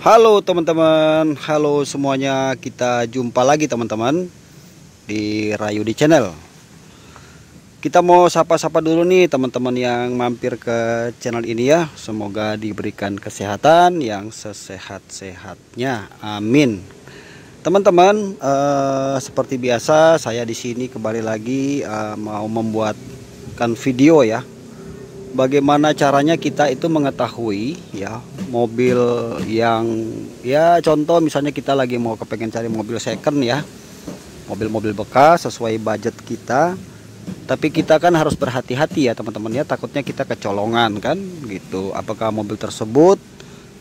Halo teman-teman, halo semuanya, kita jumpa lagi teman-teman di Rayudi Channel. Kita mau sapa-sapa dulu nih teman-teman yang mampir ke channel ini ya. Semoga diberikan kesehatan yang sesehat-sehatnya, amin. Teman-teman, seperti biasa saya di sini kembali lagi mau membuatkan video ya. Bagaimana caranya kita itu mengetahui ya mobil yang ya contoh misalnya kita lagi mau kepengen cari mobil second ya, mobil-mobil bekas sesuai budget kita, tapi kita kan harus berhati-hati ya teman-teman ya, takutnya kita kecolongan kan gitu. Apakah mobil tersebut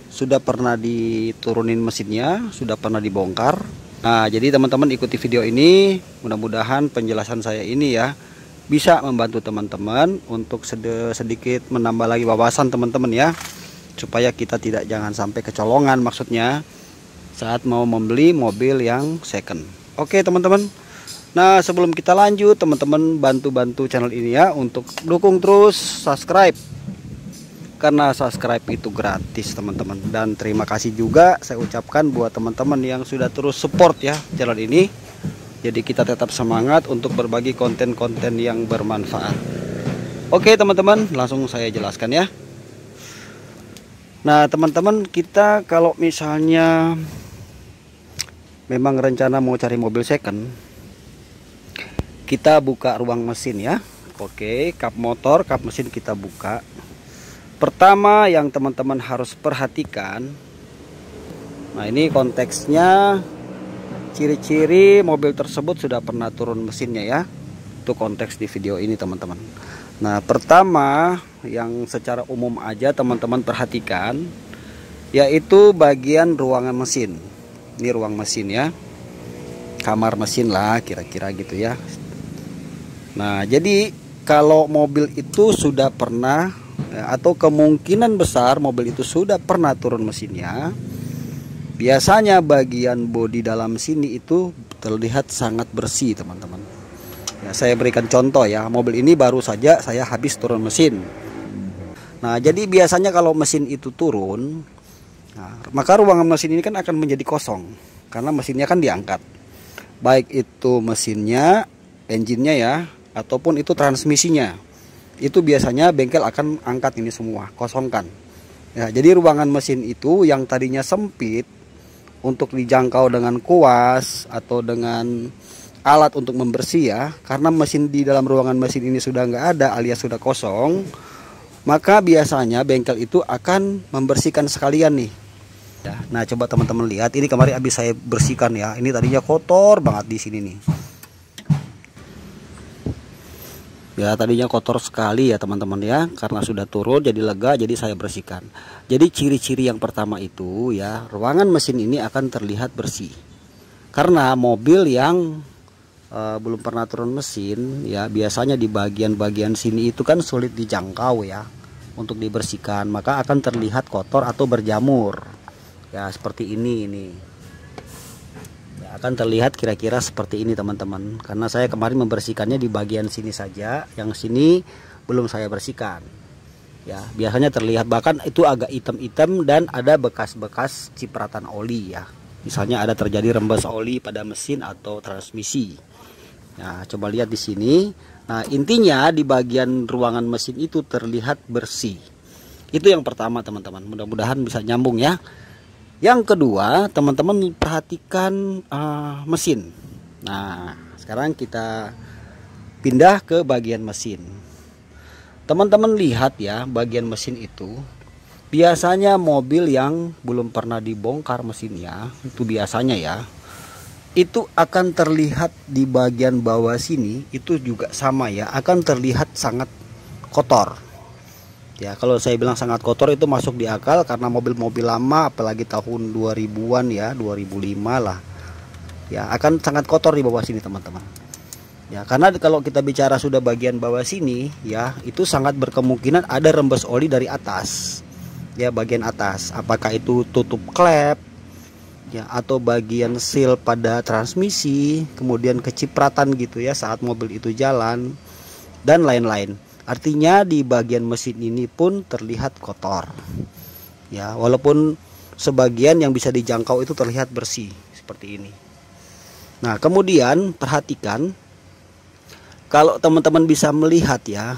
sudah pernah diturunin mesinnya, sudah pernah dibongkar? Nah jadi teman-teman ikuti video ini, mudah-mudahan penjelasan saya ini ya bisa membantu teman-teman untuk sedikit menambah lagi wawasan teman-teman ya, supaya kita jangan sampai kecolongan maksudnya saat mau membeli mobil yang second. Oke teman-teman, nah sebelum kita lanjut teman-teman bantu channel ini ya untuk dukung terus, subscribe, karena subscribe itu gratis teman-teman. Dan terima kasih juga saya ucapkan buat teman-teman yang sudah terus support ya channel ini. Jadi kita tetap semangat untuk berbagi konten-konten yang bermanfaat. Oke teman-teman, langsung saya jelaskan ya. Nah teman-teman, kita kalau misalnya memang rencana mau cari mobil second, kita buka ruang mesin ya. Oke, kap motor, kap mesin kita buka. Pertama yang teman-teman harus perhatikan, nah ini konteksnya, ciri-ciri mobil tersebut sudah pernah turun mesinnya ya. Itu konteks di video ini teman-teman. Nah pertama yang secara umum aja teman-teman perhatikan, yaitu bagian ruangan mesin. Ini ruang mesin ya, kamar mesin lah kira-kira gitu ya. Nah jadi kalau mobil itu sudah pernah atau kemungkinan besar mobil itu sudah pernah turun mesinnya, biasanya bagian bodi dalam sini itu terlihat sangat bersih teman-teman ya. Saya berikan contoh ya, mobil ini baru saja saya habis turun mesin. Nah jadi biasanya kalau mesin itu turun, nah, maka ruangan mesin ini kan akan menjadi kosong karena mesinnya kan diangkat, baik itu mesinnya, engine-nya ya, ataupun itu transmisinya. Itu biasanya bengkel akan angkat ini semua, kosongkan ya. Jadi ruangan mesin itu yang tadinya sempit untuk dijangkau dengan kuas atau dengan alat untuk membersih ya, karena mesin di dalam ruangan mesin ini sudah nggak ada alias sudah kosong, maka biasanya bengkel itu akan membersihkan sekalian nih ya. Nah coba teman-teman lihat, ini kemarin habis saya bersihkan ya, ini tadinya kotor banget di sini nih ya, tadinya kotor sekali ya teman-teman ya, karena sudah turun jadi lega, jadi saya bersihkan. Jadi ciri-ciri yang pertama itu ya, ruangan mesin ini akan terlihat bersih karena mobil yang belum pernah turun mesin ya, biasanya di bagian-bagian sini itu kan sulit dijangkau ya untuk dibersihkan, maka akan terlihat kotor atau berjamur ya, seperti ini ya, akan terlihat kira-kira seperti ini teman-teman, karena saya kemarin membersihkannya di bagian sini saja, yang sini belum saya bersihkan ya. Biasanya terlihat bahkan itu agak hitam-hitam dan ada bekas-bekas cipratan oli ya, misalnya ada terjadi rembes oli pada mesin atau transmisi. Nah coba lihat di sini. Nah intinya di bagian ruangan mesin itu terlihat bersih. Itu yang pertama teman-teman, mudah-mudahan bisa nyambung ya. Yang kedua teman-teman perhatikan mesin. Nah sekarang kita pindah ke bagian mesin. Teman-teman lihat ya, bagian mesin itu biasanya mobil yang belum pernah dibongkar mesinnya itu biasanya ya, itu akan terlihat di bagian bawah sini itu juga sama ya, akan terlihat sangat kotor ya. Kalau saya bilang sangat kotor itu masuk di akal, karena mobil-mobil lama apalagi tahun 2000-an ya, 2005 lah ya, akan sangat kotor di bawah sini teman-teman ya. Karena kalau kita bicara sudah bagian bawah sini ya, itu sangat berkemungkinan ada rembes oli dari atas ya, bagian atas, apakah itu tutup klep ya, atau bagian seal pada transmisi, kemudian kecipratan gitu ya saat mobil itu jalan, dan lain-lain. Artinya di bagian mesin ini pun terlihat kotor ya, walaupun sebagian yang bisa dijangkau itu terlihat bersih seperti ini. Nah, kemudian perhatikan, kalau teman-teman bisa melihat ya,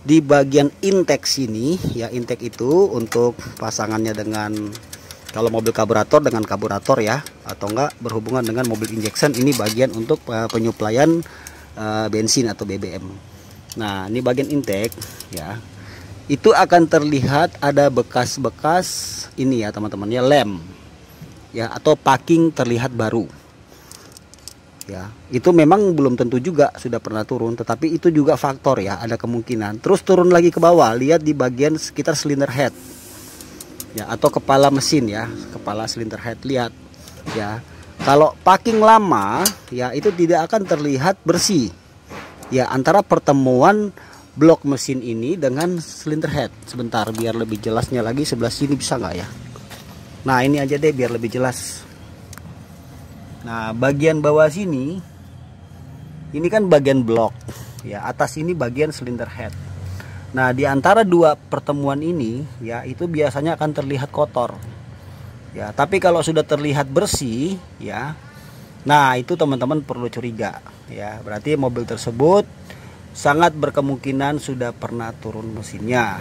di bagian intake sini ya, intake itu untuk pasangannya dengan, kalau mobil karburator dengan karburator ya, atau enggak berhubungan dengan mobil injection, ini bagian untuk penyuplaian bensin atau BBM. Nah, ini bagian intake ya, itu akan terlihat ada bekas-bekas ini ya teman-teman ya, lem ya, atau packing terlihat baru ya. Itu memang belum tentu juga sudah pernah turun, tetapi itu juga faktor ya, ada kemungkinan. Terus turun lagi ke bawah, lihat di bagian sekitar silinder head ya, atau kepala mesin ya, kepala silinder head, lihat ya. Kalau packing lama ya, itu tidak akan terlihat bersih ya, antara pertemuan blok mesin ini dengan silinder head. Sebentar biar lebih jelasnya lagi, sebelah sini bisa nggak ya? Nah, ini aja deh biar lebih jelas. Nah, bagian bawah sini ini kan bagian blok ya, atas ini bagian silinder head. Nah, di antara dua pertemuan ini ya, itu biasanya akan terlihat kotor ya. Tapi kalau sudah terlihat bersih ya, nah itu teman-teman perlu curiga ya, berarti mobil tersebut sangat berkemungkinan sudah pernah turun mesinnya.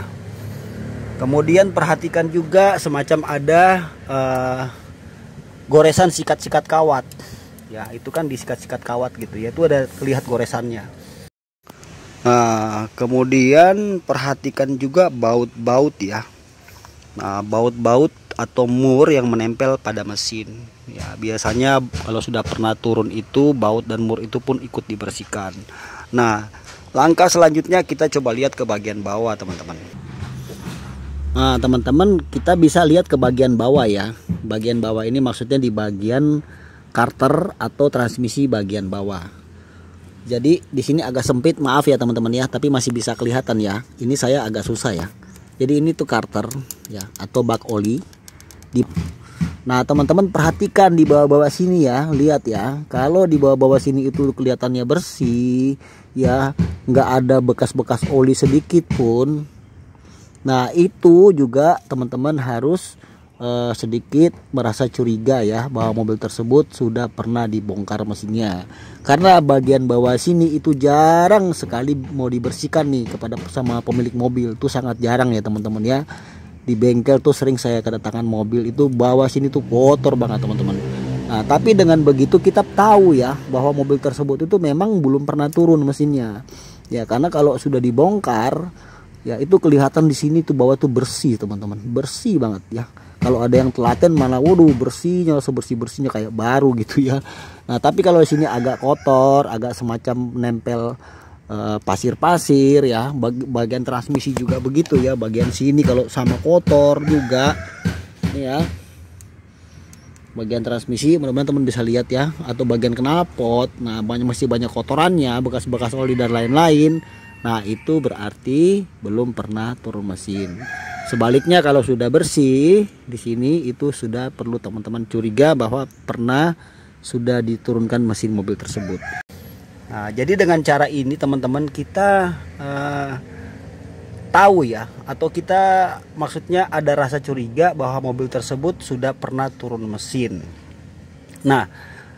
Kemudian perhatikan juga semacam ada goresan sikat-sikat kawat ya, itu kan di sikat-sikat kawat gitu ya, itu ada terlihat goresannya. Nah, kemudian perhatikan juga baut-baut ya. Nah, baut-baut atau mur yang menempel pada mesin ya, biasanya kalau sudah pernah turun itu baut dan mur itu pun ikut dibersihkan. Nah, langkah selanjutnya kita coba lihat ke bagian bawah teman-teman. Nah, teman-teman, kita bisa lihat ke bagian bawah ya. Bagian bawah ini maksudnya di bagian karter atau transmisi bagian bawah. Jadi di sini agak sempit, maaf ya teman-teman ya, tapi masih bisa kelihatan ya. Ini saya agak susah ya. Jadi ini tuh karter ya, atau bak oli. Nah, teman-teman perhatikan di bawah-bawah sini ya, lihat ya. Kalau di bawah-bawah sini itu kelihatannya bersih ya, nggak ada bekas-bekas oli sedikit pun. Nah, itu juga teman-teman harus sedikit merasa curiga ya, bahwa mobil tersebut sudah pernah dibongkar mesinnya. Karena bagian bawah sini itu jarang sekali mau dibersihkan nih kepada sama pemilik mobil. Itu sangat jarang ya teman-teman ya. Di bengkel tuh sering saya kedatangan mobil itu bawah sini tuh kotor banget teman-teman. Nah, tapi dengan begitu kita tahu ya bahwa mobil tersebut itu memang belum pernah turun mesinnya. Ya, karena kalau sudah dibongkar ya, itu kelihatan di sini tuh bawah tuh bersih teman-teman, bersih banget ya. Kalau ada yang telaten mana, waduh bersihnya, sebersih-bersihnya kayak baru gitu ya. Nah, tapi kalau di sini agak kotor, agak semacam nempel pasir-pasir ya. Bagian transmisi juga begitu ya, bagian sini kalau sama kotor juga ya. Bagian transmisi mudah-mudahan teman bisa lihat ya, atau bagian knalpot. Nah, masih banyak kotorannya, bekas-bekas oli dan lain-lain. Nah, itu berarti belum pernah turun mesin. Sebaliknya kalau sudah bersih di sini, itu sudah perlu teman-teman curiga bahwa pernah sudah diturunkan mesin mobil tersebut. Nah, jadi dengan cara ini teman-teman kita tahu ya, atau kita maksudnya ada rasa curiga bahwa mobil tersebut sudah pernah turun mesin. Nah,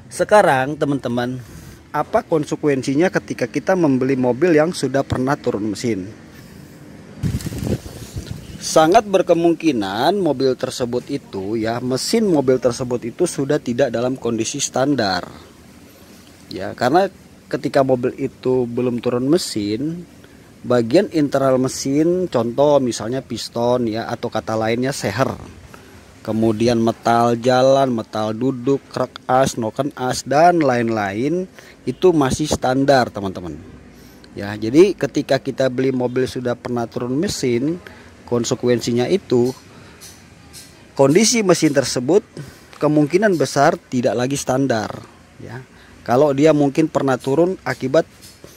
sekarang teman-teman, apa konsekuensinya ketika kita membeli mobil yang sudah pernah turun mesin? Sangat berkemungkinan mobil tersebut itu ya, mesin mobil tersebut itu sudah tidak dalam kondisi standar ya, karena ketika mobil itu belum turun mesin, bagian internal mesin, contoh misalnya piston ya, atau kata lainnya seher, kemudian metal jalan, metal duduk, krek as, noken as, dan lain-lain, itu masih standar teman-teman ya. Jadi ketika kita beli mobil sudah pernah turun mesin, konsekuensinya itu kondisi mesin tersebut kemungkinan besar tidak lagi standar ya. Kalau dia mungkin pernah turun akibat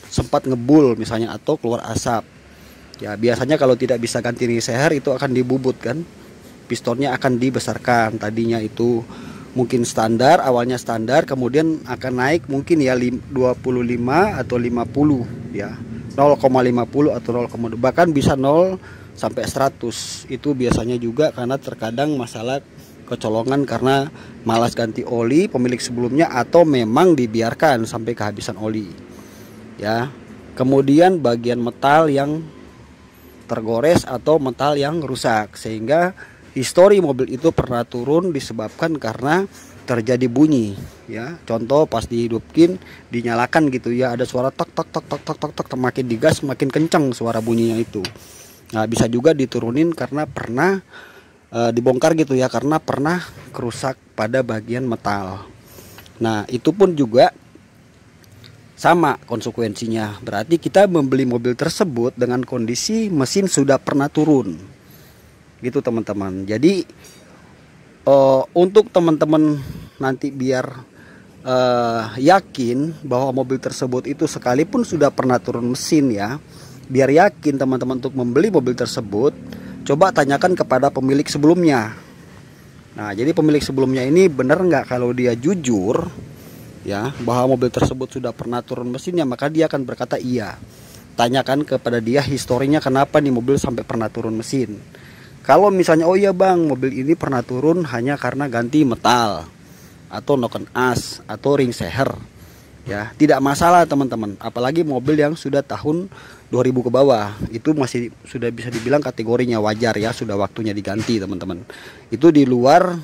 sempat ngebul misalnya, atau keluar asap ya, biasanya kalau tidak bisa ganti seher itu akan dibubut kan, pistonnya akan dibesarkan. Tadinya itu mungkin standar, awalnya standar, kemudian akan naik mungkin ya 25 atau 50 ya, 0,50 atau 0, bahkan bisa 0 sampai 100. Itu biasanya juga karena terkadang masalah kecolongan karena malas ganti oli pemilik sebelumnya atau memang dibiarkan sampai kehabisan oli ya. Kemudian bagian metal yang tergores atau metal yang rusak, sehingga histori mobil itu pernah turun disebabkan karena terjadi bunyi ya. Contoh pas dihidupin, dinyalakan gitu ya, ada suara tok tok tok tok tok tok tok, makin digas makin kencang suara bunyinya itu. Nah, bisa juga diturunin karena pernah dibongkar gitu ya, karena pernah kerusak pada bagian metal. Nah, itu pun juga sama konsekuensinya. Berarti kita membeli mobil tersebut dengan kondisi mesin sudah pernah turun. Gitu teman-teman. Jadi untuk teman-teman nanti biar yakin bahwa mobil tersebut itu sekalipun sudah pernah turun mesin ya, biar yakin teman-teman untuk membeli mobil tersebut, coba tanyakan kepada pemilik sebelumnya. Nah, jadi pemilik sebelumnya ini benar nggak kalau dia jujur ya bahwa mobil tersebut sudah pernah turun mesinnya, maka dia akan berkata iya. Tanyakan kepada dia historinya kenapa nih mobil sampai pernah turun mesin. Kalau misalnya oh iya bang, mobil ini pernah turun hanya karena ganti metal atau noken as atau ring seher ya, tidak masalah teman-teman. Apalagi mobil yang sudah tahun 2000 ke bawah, itu masih sudah bisa dibilang kategorinya wajar ya, sudah waktunya diganti teman-teman. Itu di luar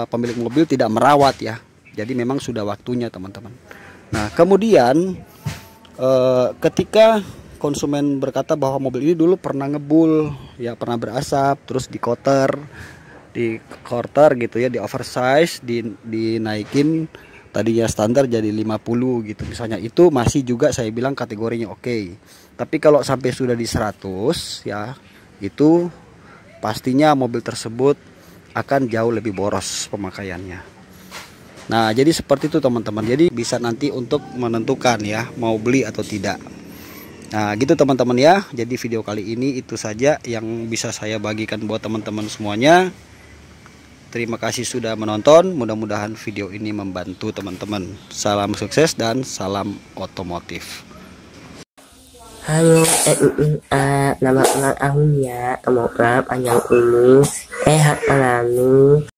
pemilik mobil tidak merawat ya, jadi memang sudah waktunya teman-teman. Nah kemudian ketika konsumen berkata bahwa mobil ini dulu pernah ngebul ya, pernah berasap, terus di quarter gitu ya, di oversize, dinaikin tadinya standar jadi 50 gitu misalnya, itu masih juga saya bilang kategorinya oke. Tapi kalau sampai sudah di 100 ya, itu pastinya mobil tersebut akan jauh lebih boros pemakaiannya. Nah jadi seperti itu teman-teman, jadi bisa nanti untuk menentukan ya mau beli atau tidak. Nah gitu teman-teman ya, jadi video kali ini itu saja yang bisa saya bagikan buat teman-teman semuanya. Terima kasih sudah menonton, mudah-mudahan video ini membantu teman-teman. Salam sukses dan salam otomotif. Halo, nama Ahunya, semoga panjang umur, sehat selalu.